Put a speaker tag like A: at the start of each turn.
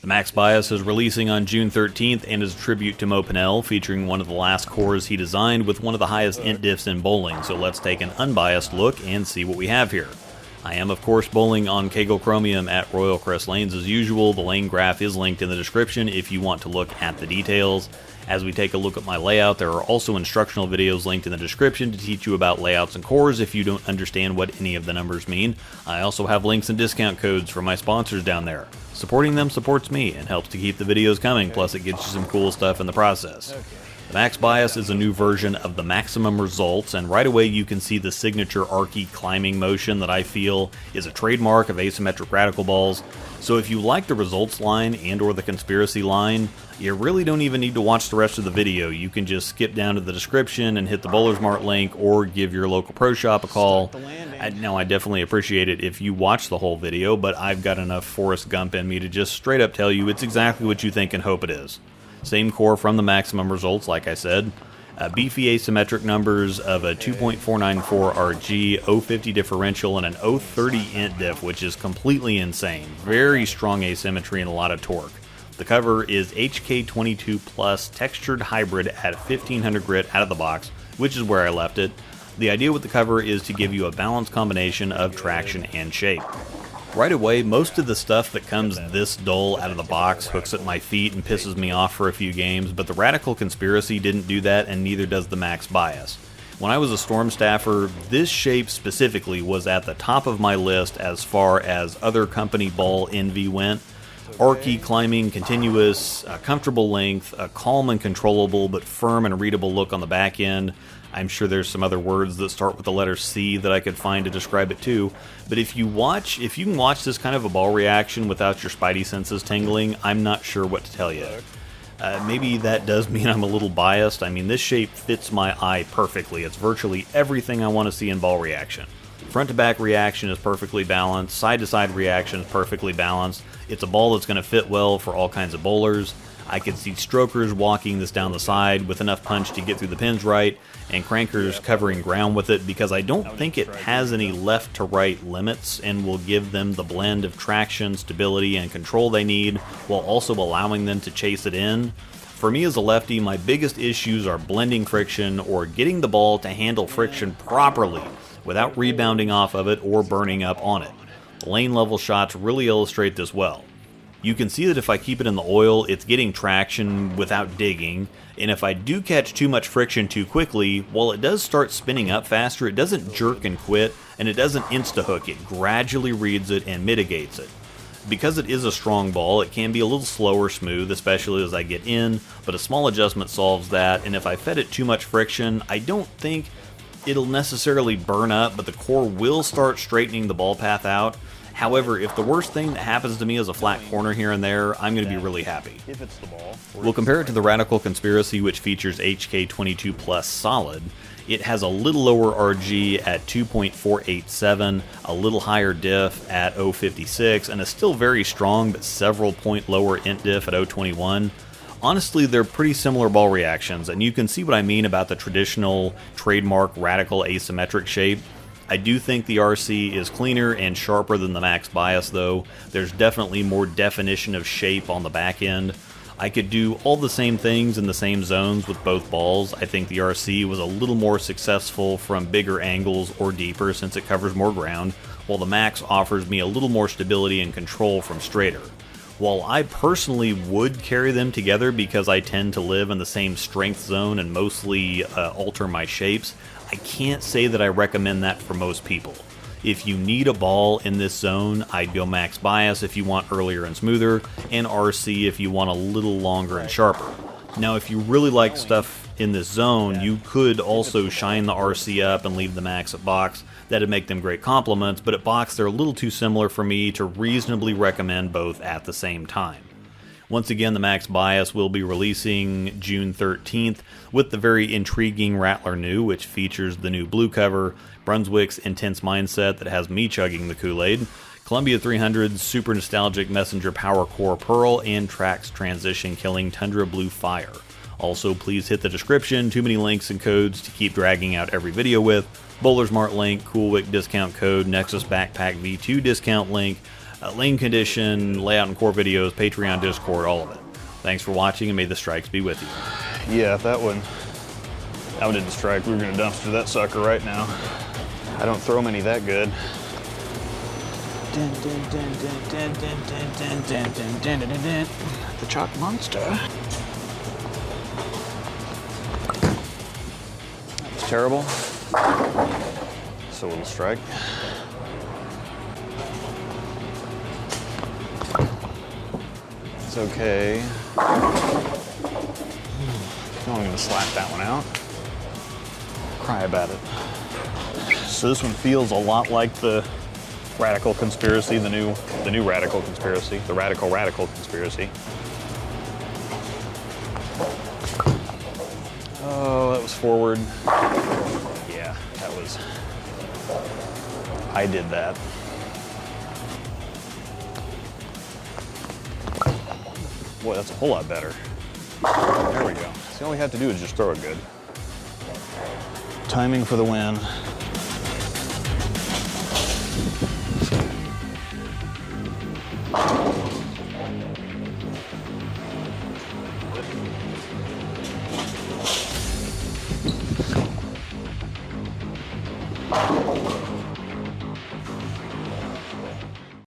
A: The Max Bias is releasing on June 13th and is a tribute to Mo Pinel, featuring one of the last cores he designed with one of the highest int diffs in bowling, so let's take an unbiased look and see what we have here. I am of course bowling on Kegel Chromium at Royal Crest Lanes as usual. The lane graph is linked in the description if you want to look at the details. As we take a look at my layout, there are also instructional videos linked in the description to teach you about layouts and cores if you don't understand what any of the numbers mean. I also have links and discount codes for my sponsors down there. Supporting them supports me and helps to keep the videos coming, plus it gets you some cool stuff in the process. The Max Bias is a new version of the maximum results, and right away you can see the signature archy climbing motion that I feel is a trademark of asymmetric radical balls. So if you like the results line and or the conspiracy line, you really don't even need to watch the rest of the video. You can just skip down to the description and hit the Bowler's Mart link or give your local pro shop a call. Now I definitely appreciate it if you watch the whole video, but I've got enough Forrest Gump in me to just straight up tell you it's exactly what you think and hope it is. Same core from the maximum results, like I said. Beefy asymmetric numbers of a 2.494 RG, 050 differential, and an 030 int diff, which is completely insane. Very strong asymmetry and a lot of torque. The cover is HK22 Plus textured hybrid at 1500 grit out of the box, which is where I left it. The idea with the cover is to give you a balanced combination of traction and shape. Right away, most of the stuff that comes this dull out of the box hooks at my feet and pisses me off for a few games, but the Radical Conspiracy didn't do that, and neither does the Max Bias. When I was a Storm staffer, this shape specifically was at the top of my list as far as other company ball envy went. Archy climbing, continuous, a comfortable length, a calm and controllable but firm and readable look on the back end. I'm sure there's some other words that start with the letter C that I could find to describe it too. But if you can watch this kind of a ball reaction without your spidey senses tingling, I'm not sure what to tell you. Maybe that does mean I'm a little biased. I mean, this shape fits my eye perfectly. It's virtually everything I want to see in ball reaction. Front to back reaction is perfectly balanced. Side to side reaction is perfectly balanced. It's a ball that's going to fit well for all kinds of bowlers. I could see strokers walking this down the side with enough punch to get through the pins right, and crankers covering ground with it because I don't think it has any left to right limits and will give them the blend of traction, stability, and control they need while also allowing them to chase it in. For me as a lefty, my biggest issues are blending friction or getting the ball to handle friction properly without rebounding off of it or burning up on it. Lane level shots really illustrate this well. You can see that if I keep it in the oil, it's getting traction without digging, and if I do catch too much friction too quickly, while it does start spinning up faster, it doesn't jerk and quit, and it doesn't insta-hook. It gradually reads it and mitigates it. Because it is a strong ball, it can be a little slower smooth, especially as I get in, but a small adjustment solves that, and if I fed it too much friction, I don't think it'll necessarily burn up, but the core will start straightening the ball path out. However, if the worst thing that happens to me is a flat corner here and there, I'm going to be really happy. We'll compare it to the Radical Conspiracy, which features HK22 Plus Solid. It has a little lower RG at 2.487, a little higher diff at 056, and a still very strong but several point lower int diff at 021. Honestly, they're pretty similar ball reactions, and you can see what I mean about the traditional trademark radical asymmetric shape. I do think the RC is cleaner and sharper than the Max Bias though. There's definitely more definition of shape on the back end. I could do all the same things in the same zones with both balls. I think the RC was a little more successful from bigger angles or deeper since it covers more ground, while the Max offers me a little more stability and control from straighter. While I personally would carry them together because I tend to live in the same strength zone and mostly alter my shapes, I can't say that I recommend that for most people. If you need a ball in this zone, I'd go Max Bias if you want earlier and smoother, and RC if you want a little longer and sharper. Now, if you really like stuff in this zone, you could also shine the RC up and leave the Max at box. That'd make them great complements, but at box they're a little too similar for me to reasonably recommend both at the same time. Once again, the Max Bias will be releasing June 13th with the very intriguing Rattler New, which features the new blue cover, Brunswick's Intense Mindset that has me chugging the Kool-Aid, Columbia 300's super nostalgic Messenger Power Core Pearl, and Trax Transition Killing Tundra Blue Fire. Also, please hit the description, too many links and codes to keep dragging out every video with. Bowler's Mart link, CoolWick discount code, Nexus Backpack V2 discount link, Lane condition, layout and core videos, Patreon, Discord, all of it. Thanks for watching, and may the strikes be with you.
B: Yeah, that one didn't strike. We were gonna dumpster that sucker right now. I don't throw many that good. The chalk monster. That was terrible. So it'll strike. It's okay. I'm gonna slap that one out. Cry about it. So this one feels a lot like the Radical Conspiracy, the new Radical Conspiracy, the Radical Conspiracy. Oh, that was forward. Yeah, that was. I did that. Boy, that's a whole lot better. There we go. So all we had to do is just throw it good. Timing for the win.